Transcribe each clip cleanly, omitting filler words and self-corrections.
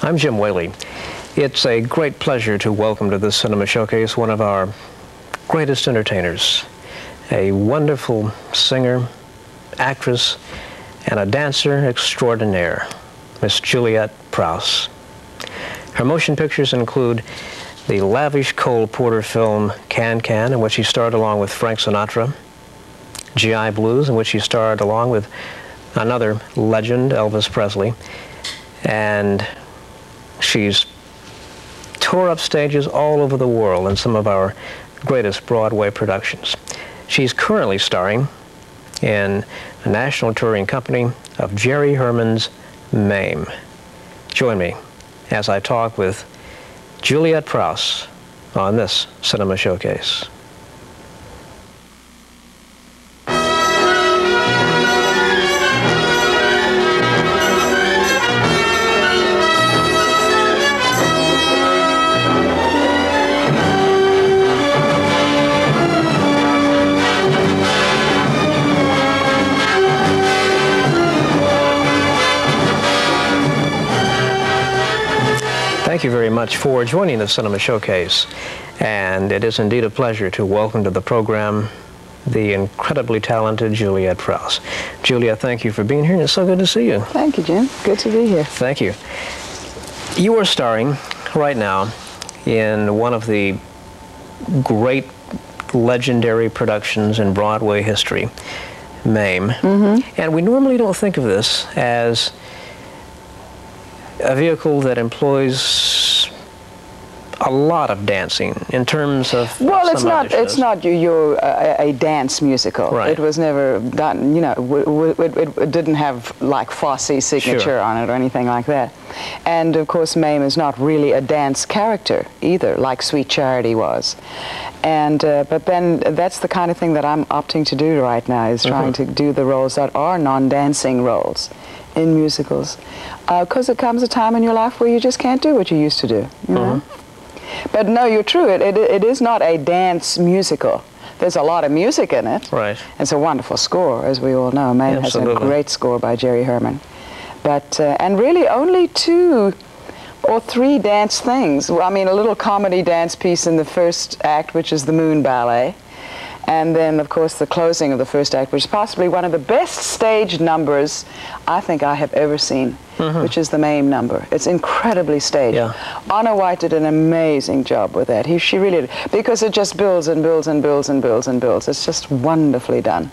I'm Jim Whaley. It's a great pleasure to welcome to this cinema showcase one of our greatest entertainers, a wonderful singer, actress, and a dancer extraordinaire, Miss Juliet Prowse. Her motion pictures include the lavish Cole Porter film Can Can, in which she starred along with Frank Sinatra, GI Blues, in which she starred along with another legend, Elvis Presley, and she's tore up stages all over the world in some of our greatest Broadway productions. She's currently starring in a national touring company of Jerry Herman's MAME. Join me as I talk with Juliet Prowse on this cinema showcase. Thank you very much for joining the Cinema Showcase, and it is indeed a pleasure to welcome to the program the incredibly talented Juliet Prowse. Juliet, thank you for being here, and it's so good to see you. Thank you, Jim. Good to be here. Thank you. You are starring right now in one of the great legendary productions in Broadway history, MAME. And we normally don't think of this as a vehicle that employs a lot of dancing in terms of it's not a dance musical. Right. It was never done, you know, it didn't have like Fosse signature on it or anything like that. And of course MAME is not really a dance character either, like Sweet Charity was. And but then that's the kind of thing that I'm opting to do right now, is trying to do the roles that are non-dancing roles in musicals, because there comes a time in your life where you just can't do what you used to do, you know? But no, you're true, it is not a dance musical. There's a lot of music in it. Right. It's a wonderful score, as we all know. MAME has a great score by Jerry Herman. But, and really only 2 or 3 dance things. I mean, a little comedy dance piece in the first act, which is the Moon Ballet. And then, of course, the closing of the first act, which is possibly one of the best staged numbers I think I have ever seen, which is the MAME number. It's incredibly staged. Yeah. Anna White did an amazing job with that. She really did, because it just builds and builds and builds and builds and builds. It's just wonderfully done.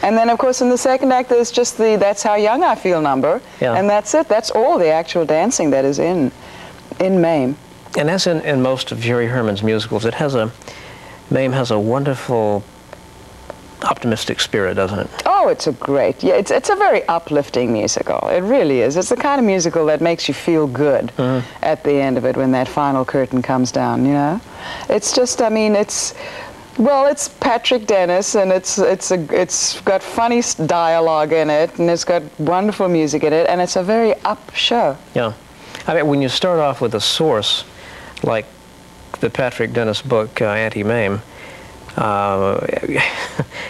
And then, of course, in the second act, there's just the That's How Young I Feel number, and that's it. That's all the actual dancing that is in MAME. And as in most of Jerry Herman's musicals, MAME has a wonderful, optimistic spirit, doesn't it? Oh, it's a great, it's a very uplifting musical. It really is. It's the kind of musical that makes you feel good at the end of it when that final curtain comes down, you know? It's just, I mean, it's Patrick Dennis, and it's got funny dialogue in it, and it's got wonderful music in it, and it's a very up show. Yeah. I mean, when you start off with a source like the Patrick Dennis book, Anti-MAME,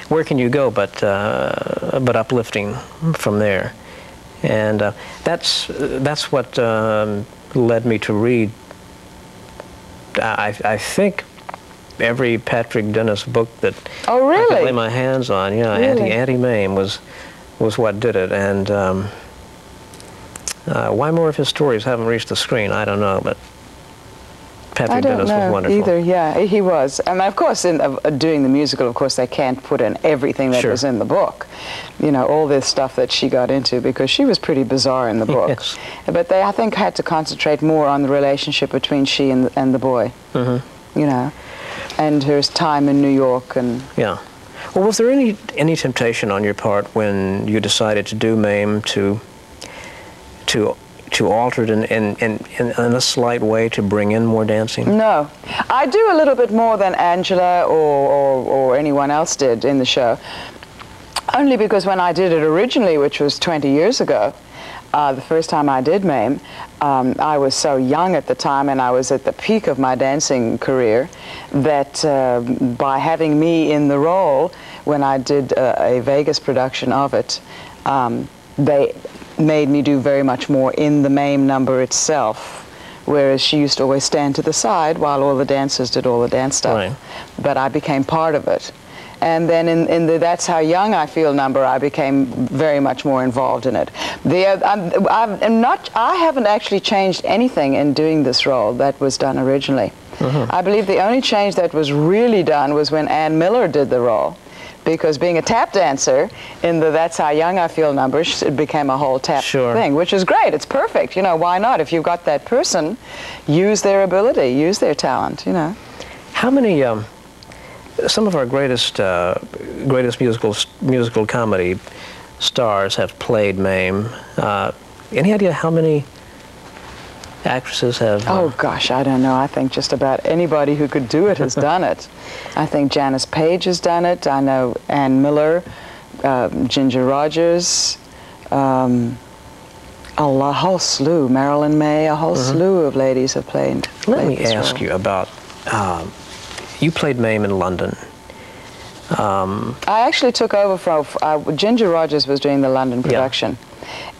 where can you go but uplifting from there? And that's what led me to read, I think, every Patrick Dennis book that I could lay my hands on. Yeah, really? Anti-MAME was what did it. And why more of his stories haven't reached the screen, I don't know, but Patrick Dennis was wonderful. Either, yeah, he was. And of course, in doing the musical, of course, they can't put in everything that was in the book. You know, all this stuff that she got into, because she was pretty bizarre in the book. Yes. But they, I think, had to concentrate more on the relationship between she and the boy. You know, and her time in New York and. Yeah. Well, was there any temptation on your part when you decided to do MAME to alter it in a slight way to bring in more dancing? No. I do a little bit more than Angela or anyone else did in the show. Only because when I did it originally, which was 20 years ago, the first time I did MAME, I was so young at the time, and I was at the peak of my dancing career, that by having me in the role, when I did a Vegas production of it, made me do very much more in the MAME number itself, whereas she used to always stand to the side while all the dancers did all the dance stuff. Right. But I became part of it. And then in the That's How Young I Feel number, I became very much more involved in it. I haven't actually changed anything in doing this role that was done originally. I believe the only change that was really done was when Ann Miller did the role, because being a tap dancer in the That's How Young I Feel number, it became a whole tap thing, which is great. It's perfect. You know, why not? If you've got that person, use their ability, use their talent, you know. How many, some of our greatest musical comedy stars have played MAME. Any idea how many actresses have? Oh gosh, I don't know. I think just about anybody who could do it has done it. I think Janice Page has done it. I know Ann Miller, Ginger Rogers, a whole slew, Marilyn May, a whole slew of ladies have played. Let me ask you about, you played MAME in London. I actually took over from, Ginger Rogers was doing the London production.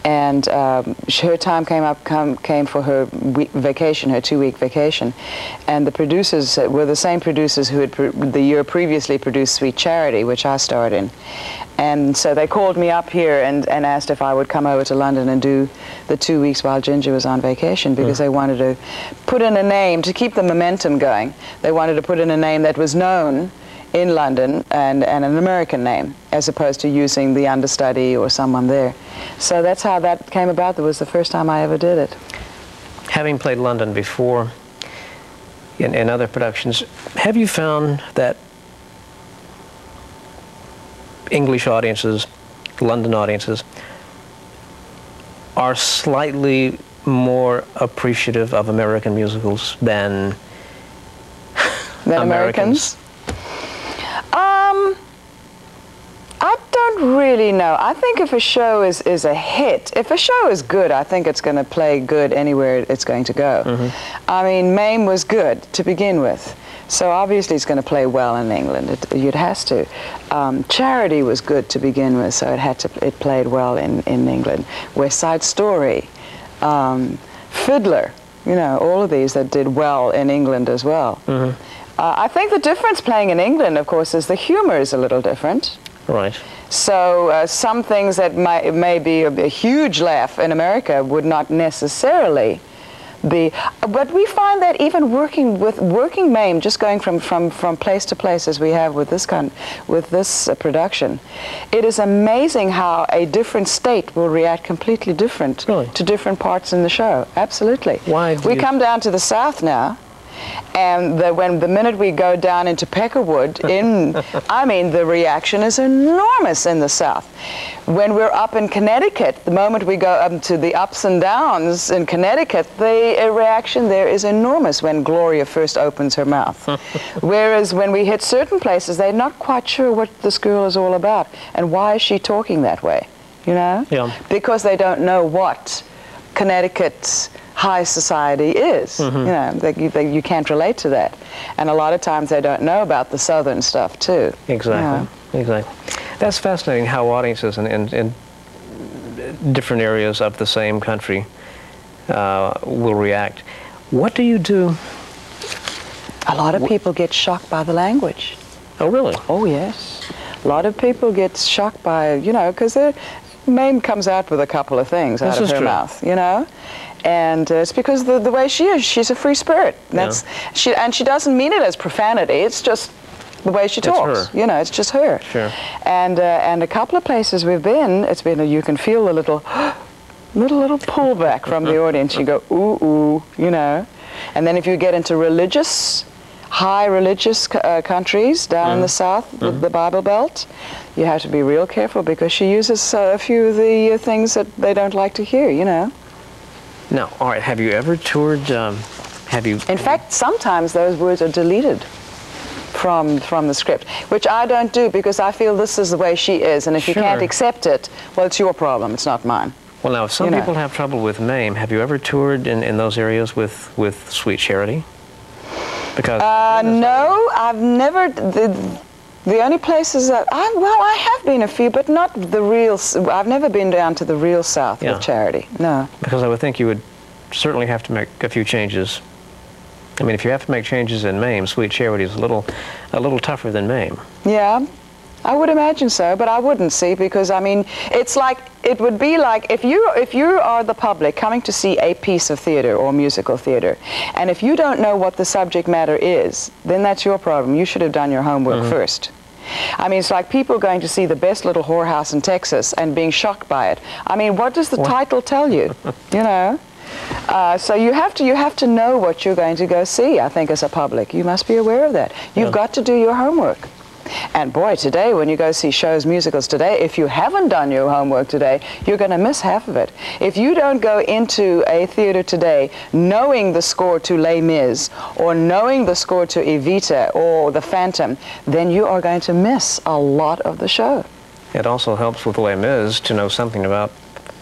And her time came for her vacation, her 2-week vacation, and the producers were the same producers who had the year previously produced Sweet Charity, which I starred in. And so they called me up here and asked if I would come over to London and do the 2 weeks while Ginger was on vacation, because they wanted to put in a name to keep the momentum going. They wanted to put in a name that was known in London and an American name, as opposed to using the understudy or someone there. So that's how that came about. That was the first time I ever did it. Having played London before in other productions, have you found that English audiences, London audiences, are slightly more appreciative of American musicals than Americans? I don't really know. I think if a show is a hit, if a show is good, I think it's going to play good anywhere it's going to go. I mean, MAME was good to begin with, so obviously it's going to play well in England. It has to. Charity was good to begin with, so it played well in England. West Side Story, Fiddler, you know, all of these that did well in England as well. I think the difference playing in England, of course, is the humor is a little different. Right. So some things that may be a huge laugh in America would not necessarily be. But we find that even working MAME, just going from place to place as we have with this production, it is amazing how a different state will react completely different to different parts in the show. Absolutely. Why? We come down to the South now. And the minute we go down into Peckerwood, I mean, the reaction is enormous in the South. When we're up in Connecticut, the moment we go up to the ups and downs in Connecticut, the reaction there is enormous when Gloria first opens her mouth. Whereas when we hit certain places, they're not quite sure what this girl is all about and why is she talking that way, you know? Yeah. Because they don't know what Connecticut's high society is. You know, you can't relate to that. And a lot of times they don't know about the southern stuff too. Exactly, exactly. That's fascinating how audiences in different areas of the same country will react. What do you do? A lot of people get shocked by the language. Oh, really? Oh, yes. A lot of people get shocked by, you know, because MAME comes out with a couple of things out of her mouth, you know? And it's because the way she is, she's a free spirit. And she doesn't mean it as profanity. It's just the way she talks. You know, it's just her. Sure. And a couple of places we've been, you can feel the little pullback from the audience. You go, ooh, ooh, you know. And then if you get into high religious countries down in the South, the Bible Belt, you have to be real careful because she uses a few of the things that they don't like to hear, you know. Now, all right, have you ever toured, In fact, sometimes those words are deleted from the script, which I don't do because I feel this is the way she is, and if you can't accept it, well, it's your problem, it's not mine. Well, now, if some people have trouble with MAME, have you ever toured in those areas with Sweet Charity? Because no, I've never. The only places that, I have been a few, but not the real, I've never been down to the real South with charity, no. Because I would think you would certainly have to make a few changes. I mean, if you have to make changes in MAME, Sweet Charity is a little tougher than MAME. Yeah, I would imagine so, but I wouldn't see, because I mean, it's like, it would be like if you are the public coming to see a piece of theater or musical theater, and if you don't know what the subject matter is, then that's your problem. You should have done your homework first. I mean, it's like people going to see The Best Little Whorehouse in Texas and being shocked by it. I mean, what does the title tell you? You know? So you have to know what you're going to go see, I think, as a public. You must be aware of that. You've got to do your homework. And boy, today, when you go see shows, musicals today, if you haven't done your homework today, you're going to miss half of it. If you don't go into a theater today knowing the score to Les Mis, or knowing the score to Evita or The Phantom, then you are going to miss a lot of the show. It also helps with Les Mis to know something about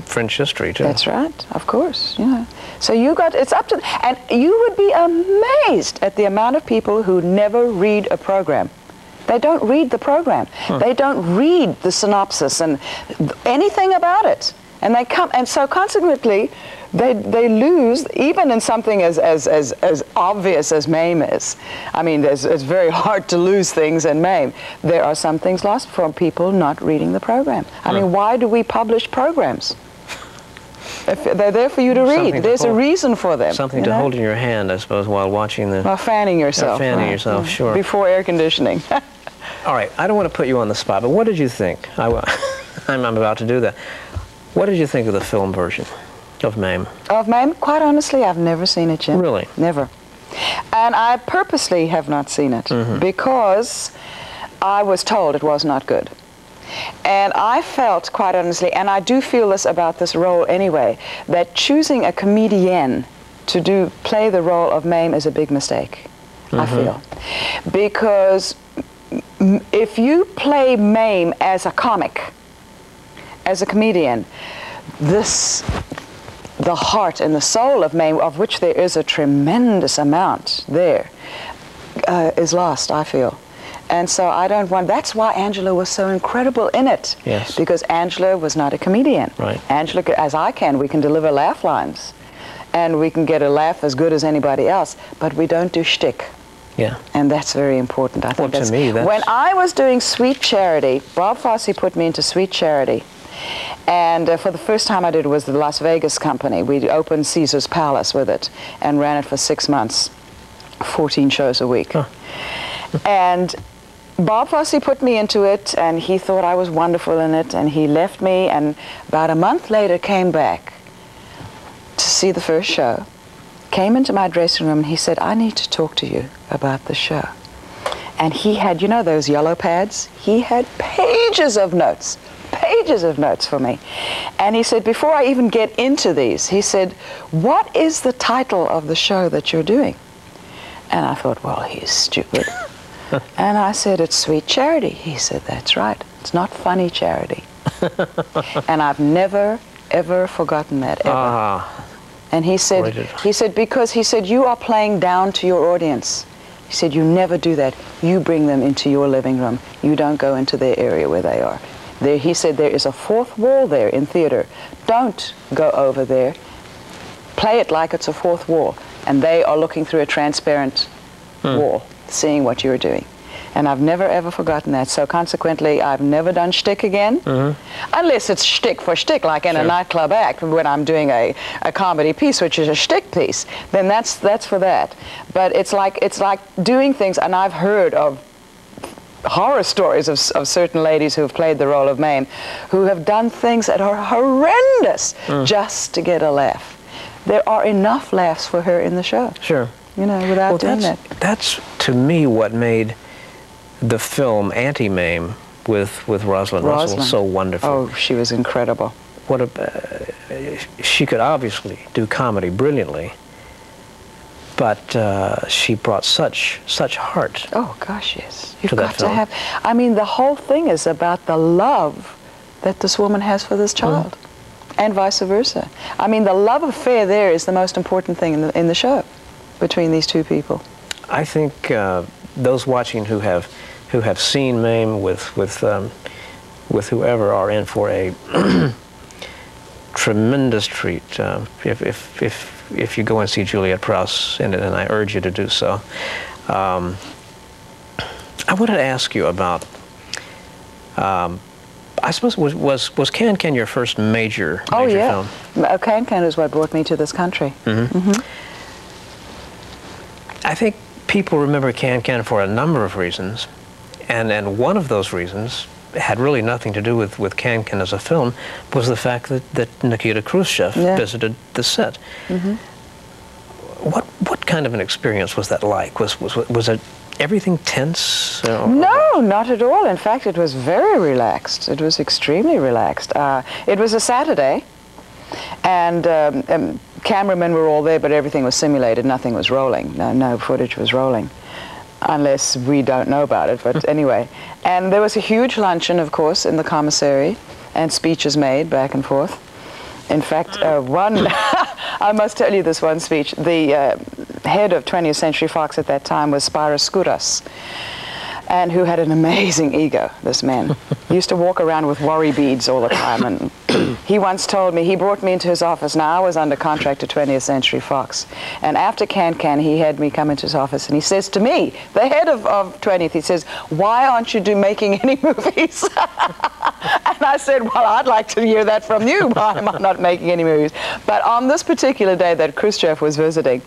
French history, too. That's right, of course, you know. So you got, it's up to, and you would be amazed at the amount of people who never read a program. They don't read the program. They don't read the synopsis and anything about it. And they come, and so consequently, they lose, even in something as obvious as MAME is. I mean, it's very hard to lose things in MAME. There are some things lost from people not reading the program. I mean, why do we publish programs? If they're there for you to read. There's a reason for them. Something to hold in your hand, I suppose, while watching the... While fanning yourself. Fanning yourself, sure. Before air conditioning. All right, I don't want to put you on the spot, but what did you think? I'm about to do that. What did you think of the film version of MAME? Of MAME? Quite honestly, I've never seen it, Jim. Really? Never. And I purposely have not seen it because I was told it was not good. And I felt, quite honestly, and I do feel this about this role anyway, that choosing a comedian to play the role of MAME is a big mistake, I feel. Because if you play MAME as a comic, as a comedian, the heart and the soul of MAME, of which there is a tremendous amount there, is lost, I feel. And so I don't want, that's why Angela was so incredible in it. Yes. Because Angela was not a comedian. Right. Angela, as I can, we can deliver laugh lines. And we can get a laugh as good as anybody else, but we don't do shtick. Yeah. And that's very important. I think to me, that's... When I was doing Sweet Charity, Bob Fosse put me into Sweet Charity. And for the first time I did it was the Las Vegas company. We opened Caesar's Palace with it and ran it for 6 months, 14 shows a week. And Bob Fosse put me into it, and he thought I was wonderful in it, and he left me, and about a month later came back to see the first show, came into my dressing room, and he said, I need to talk to you about the show. And he had, you know those yellow pads? He had pages of notes for me. And he said, before I even get into these, he said, what is the title of the show that you're doing? And I thought, well, he's stupid. And I said, it's Sweet Charity. He said, that's right. It's not funny charity. And I've never, ever forgotten that, ever. And he said, because he said, you are playing down to your audience. He said, you never do that. You bring them into your living room. You don't go into their area where they are. There, he said, there is a fourth wall there in theater. Don't go over there. Play it like it's a fourth wall. And they are looking through a transparent wall, seeing what you're doing. And I've never, ever forgotten that. So consequently, I've never done shtick again, unless it's shtick for shtick, like in a nightclub act, when I'm doing a comedy piece, which is a shtick piece, then that's for that. But it's like doing things, and I've heard of horror stories of certain ladies who have played the role of MAME, who have done things that are horrendous just to get a laugh. There are enough laughs for her in the show. Sure. You know, without doing that. That's, to me, what made the film Anti-MAME with Rosalind Russell so wonderful. Oh, she was incredible. What she could obviously do comedy brilliantly, but she brought such heart. Oh gosh, yes. You've got to have. I mean, the whole thing is about the love that this woman has for this child, and vice versa. I mean, the love affair there is the most important thing in the show between these two people. I think those watching who have who have seen MAME with whoever are in for a tremendous treat if you go and see Juliet Prowse in it, and I urge you to do so. I wanted to ask you about, I suppose, was Can Can your first major film? Can Can is what brought me to this country. I think people remember Can Can for a number of reasons, and one of those reasons had really nothing to do with Can Can as a film, was the fact that Nikita Khrushchev visited the set. What kind of an experience was that like? Was it everything tense? No, not at all. In fact, it was very relaxed. It was extremely relaxed. It was a Saturday, and cameramen were all there, but everything was simulated. Nothing was rolling. No footage was rolling, unless we don't know about it. But anyway, and there was a huge luncheon, of course, in the commissary, and speeches made back and forth. In fact, I must tell you this one speech. The head of 20th Century Fox at that time was Spiros Skouras, and who had an amazing ego, this man. He used to walk around with worry beads all the time, and he once told me, he brought me into his office. Now, I was under contract to 20th Century Fox, and after Can Can, he had me come into his office, and he says to me, the head of 20th, he says, "Why aren't you making any movies?" And I said, "Well, I'd like to hear that from you. Why am I not making any movies?" But on this particular day that Khrushchev was visiting,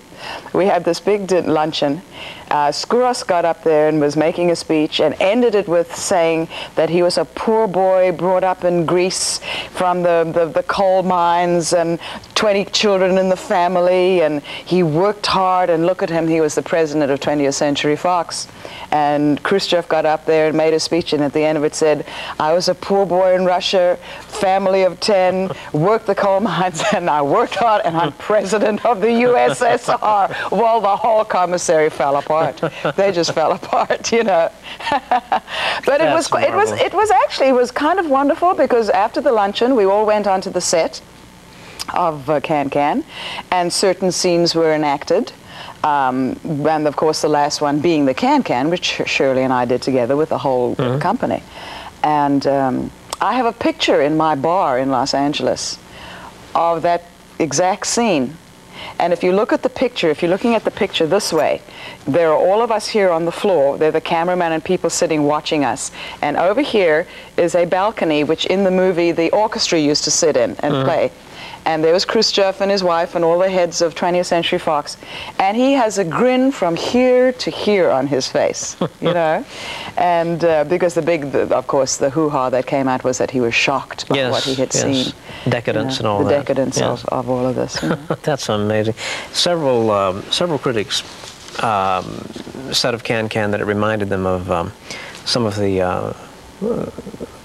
we had this big luncheon. Skouras got up there and was making a speech and ended it with saying that he was a poor boy brought up in Greece from the coal mines, and 20 children in the family, and he worked hard, and look at him, he was the president of 20th Century Fox. And Khrushchev got up there and made a speech, and at the end of it said, "I was a poor boy in Russia, family of 10, worked the coal mines, and I worked hard, and I'm president of the USSR." Well, the whole commissary fell apart. They just fell apart, you know. But it was kind of wonderful, because after the luncheon, we all went onto the set of Can Can, and certain scenes were enacted. And of course the last one being the Can Can, which Shirley and I did together with the whole company. And I have a picture in my bar in Los Angeles of that exact scene. And if you look at the picture, if you're looking at the picture this way, there are all of us here on the floor. They're the cameraman and people sitting watching us. And over here is a balcony, which in the movie the orchestra used to sit in and play. And there was Khrushchev and his wife and all the heads of 20th Century Fox. And he has a grin from here to here on his face, you know. And because of course, the hoo-ha that came out was that he was shocked by what he had seen. Decadence, you know, and all the that. Decadence of all of this. You know. That's amazing. Several critics said of Can Can that it reminded them of some of the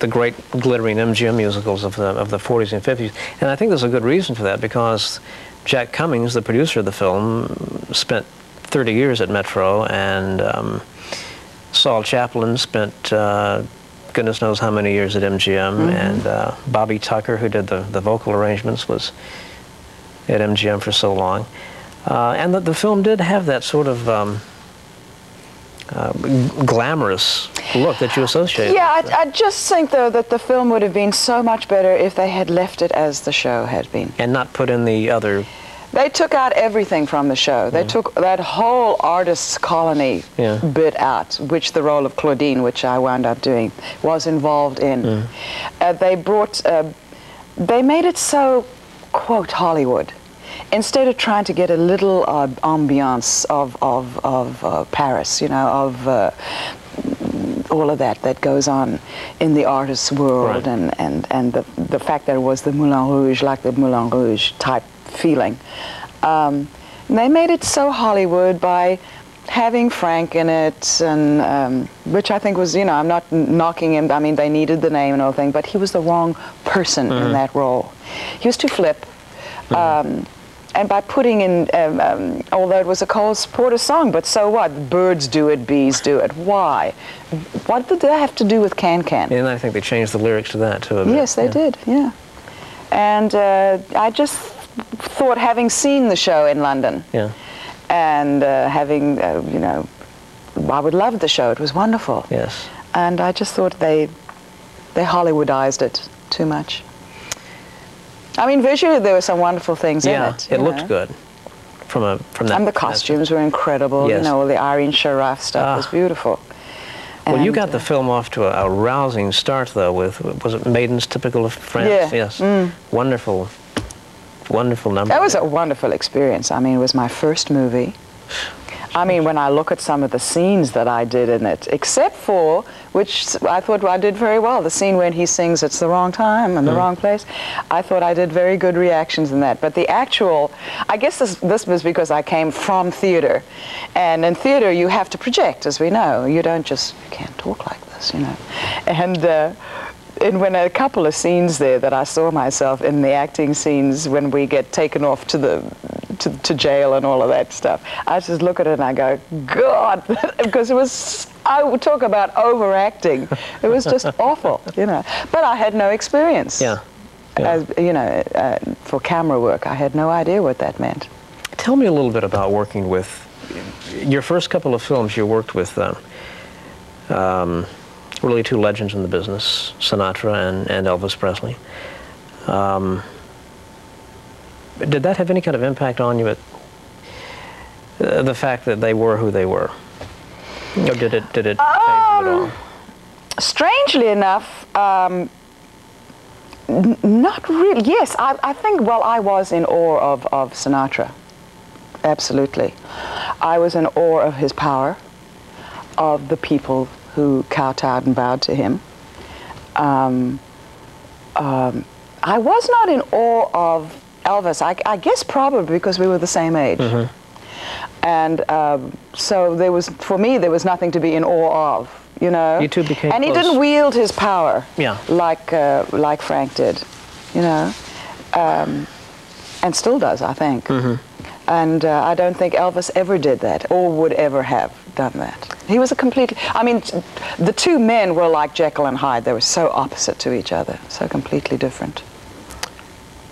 great glittering MGM musicals of the 40s and 50s. And I think there's a good reason for that, because Jack Cummings, the producer of the film, spent 30 years at Metro, and Saul Chaplin spent goodness knows how many years at MGM, and Bobby Tucker, who did the vocal arrangements, was at MGM for so long. And the film did have that sort of glamorous look that you associate. Yeah, I just think, though, that the film would have been so much better if they had left it as the show had been. And not put in the other... They took out everything from the show. They took that whole artist's colony bit out, which the role of Claudine, which I wound up doing, was involved in. They made it so, quote, Hollywood. Instead of trying to get a little ambiance of Paris, you know, of all of that goes on in the artist's world, and the fact that it was the Moulin Rouge, like the Moulin Rouge type feeling. They made it so Hollywood by having Frank in it, and which I think was, you know, I'm not knocking him. I mean, they needed the name and all thing, but he was the wrong person in that role. He was too flip. And by putting in, although it was a Cole Porter song, but so what? Birds do it, bees do it. Why? What did that have to do with Can Can? And I think they changed the lyrics to that, too. A bit. Yes, they did, yeah. And I just thought, having seen the show in London, and having, you know, I would love the show. It was wonderful. Yes. And I just thought they Hollywoodized it too much. I mean, visually there were some wonderful things in it. Yeah, it looked good. From that. And the costumes were incredible. Yes. You know, all the Irene Sharaf stuff was beautiful. Well, and you got the film off to a rousing start, though, with, was it Maidens Typical of France? Yeah. Yes. Wonderful, wonderful number. That was a wonderful experience. I mean, it was my first movie. I mean, when I look at some of the scenes that I did in it, except for, which I thought I did very well, the scene when he sings "It's the Wrong Time" and the wrong place, I thought I did very good reactions in that. But the actual, I guess this was because I came from theater. And in theater, you have to project, as we know. You don't just, you can't talk like this, you know. And when a couple of scenes there that I saw myself in the acting scenes when we get taken off to jail and all of that stuff, I just look at it and I go, God, because it was, I would talk about overacting. It was just awful, you know. But I had no experience. Yeah. As, you know, for camera work, I had no idea what that meant. Tell me a little bit about working with, your first couple of films you worked with really two legends in the business, Sinatra and Elvis Presley. Did that have any kind of impact on you, the fact that they were who they were? Or did it phase you at all? Strangely enough, not really. Yes, I think, well, I was in awe of Sinatra. Absolutely. I was in awe of his power, of the people who kowtowed and bowed to him. I was not in awe of Elvis, I guess probably because we were the same age. And so there was, for me, there was nothing to be in awe of, you know. You two became And close. he didn't wield his power like Frank did, you know. And still does, I think. And I don't think Elvis ever did that or would ever have done that. He was a completely, I mean, the two men were like Jekyll and Hyde. They were so opposite to each other, so completely different.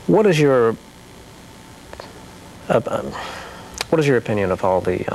What is your opinion of all the